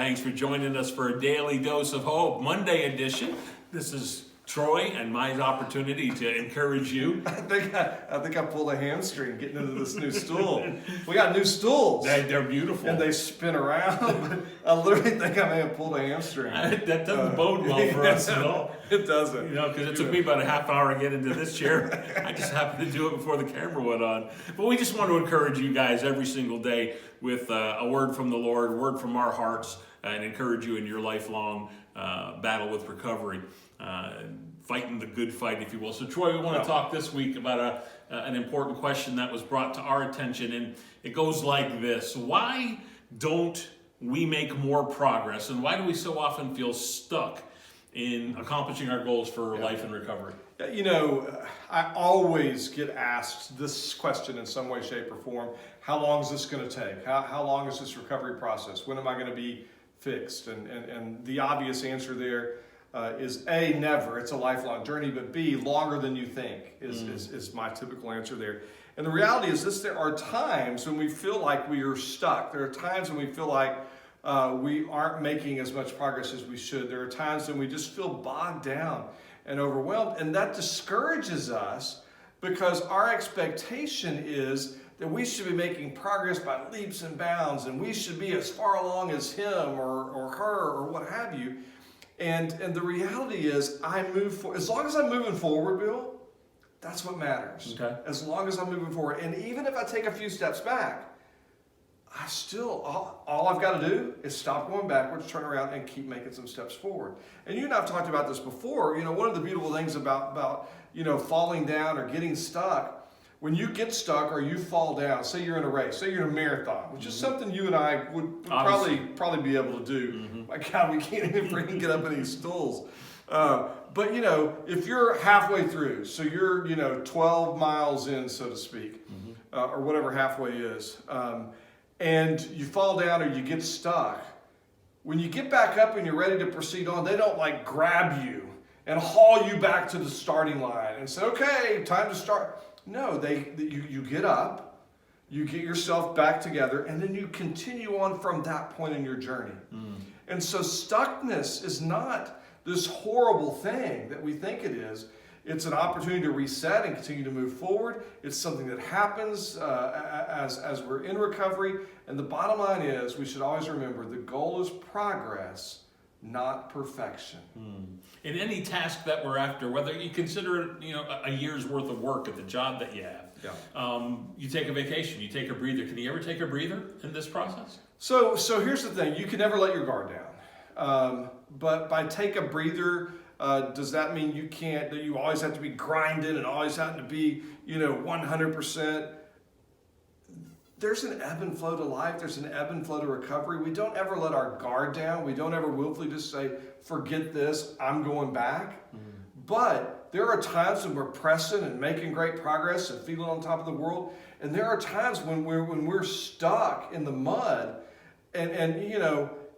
Thanks for joining us for a Daily Dose of Hope Monday edition. This is Troy and my opportunity to encourage you. I think I pulled a hamstring getting into this new stool. We got new stools. They're beautiful. And they spin around, but I literally think I may have pulled a hamstring. That doesn't bode well for us at all. It doesn't. You know, because it took me about a half hour to get into this chair. I just happened to do it before the camera went on. But we just want to encourage you guys every single day with a word from the Lord, a word from our hearts, and encourage you in your lifelong battle with recovery. Fighting the good fight, if you will. So, Troy, we want to talk this week about an important question that was brought to our attention, and it goes like this. Why don't we make more progress, and why do we so often feel stuck in accomplishing our goals for life and recovery? You know, I always get asked this question in some way, shape, or form. How long is this going to take? How long is this recovery process? When am I going to be fixed? And the obvious answer there is A, never. It's a lifelong journey. But B, longer than you think is my typical answer there. And the reality is this: there are times when we feel like we are stuck. There are times when we feel like we aren't making as much progress as we should. There are times when we just feel bogged down and overwhelmed. And that discourages us because our expectation is that we should be making progress by leaps and bounds, and we should be as far along as him or her or what have you. And the reality is, as long as I'm moving forward, Bill, that's what matters. Okay. As long as I'm moving forward. And even if I take a few steps back, all I've got to do is stop going backwards, turn around, and keep making some steps forward. And you and I have talked about this before. You know, one of the beautiful things about falling down or getting stuck, when you get stuck or you fall down, say you're in a race, say you're in a marathon, which is something you and I would probably be able to do. My God, we can't even freaking get up in these stools. But if you're halfway through, so you're 12 miles in, so to speak, or whatever halfway is, and you fall down or you get stuck, when you get back up and you're ready to proceed on, they don't like grab you and haul you back to the starting line and say, okay, time to start. No, you get up, you get yourself back together, and then you continue on from that point in your journey. And so stuckness is not this horrible thing that we think it is. It's an opportunity to reset and continue to move forward. It's something that happens as we're in recovery. And the bottom line is, we should always remember the goal is progress, not perfection. In any task that we're after, whether you consider it, a year's worth of work at the job that you have, you take a vacation, you take a breather. Can you ever take a breather in this process? So here's the thing: you can never let your guard down. But by take a breather, does that mean you can't? That you always have to be grinding and always have to be 100%? There's an ebb and flow to life. There's an ebb and flow to recovery. We don't ever let our guard down. We don't ever willfully just say, forget this, I'm going back. But there are times when we're pressing and making great progress and feeling on top of the world. And there are times when we're stuck in the mud. And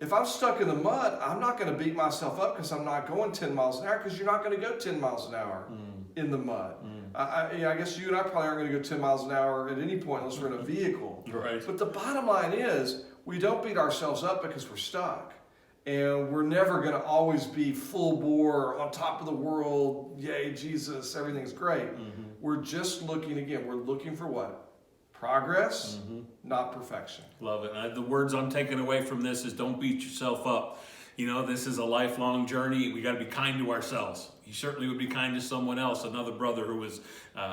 if I'm stuck in the mud, I'm not going to beat myself up because I'm not going 10 miles an hour, because you're not going to go 10 miles an hour in the mud. I guess you and I probably aren't going to go 10 miles an hour at any point unless we're in a vehicle. Right. But the bottom line is, we don't beat ourselves up because we're stuck. And we're never going to always be full bore, on top of the world, yay, Jesus, everything's great. We're just looking, again, we're looking for what? Progress, not perfection. Love it. The words I'm taking away from this is, don't beat yourself up. This is a lifelong journey. We got to be kind to ourselves. You certainly would be kind to someone else, another brother who was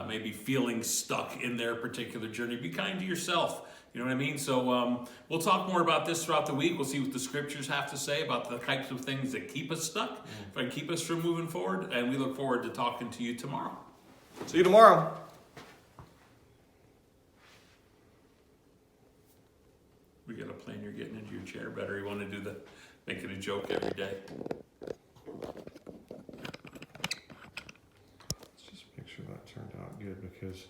maybe feeling stuck in their particular journey. Be kind to yourself. You know what I mean? So we'll talk more about this throughout the week. We'll see what the scriptures have to say about the types of things that keep us stuck and keep us from moving forward. And we look forward to talking to you tomorrow. See you tomorrow. We got a plan you're getting into your chair better. You want to do make it a joke every day. Let's just make sure that turned out good, because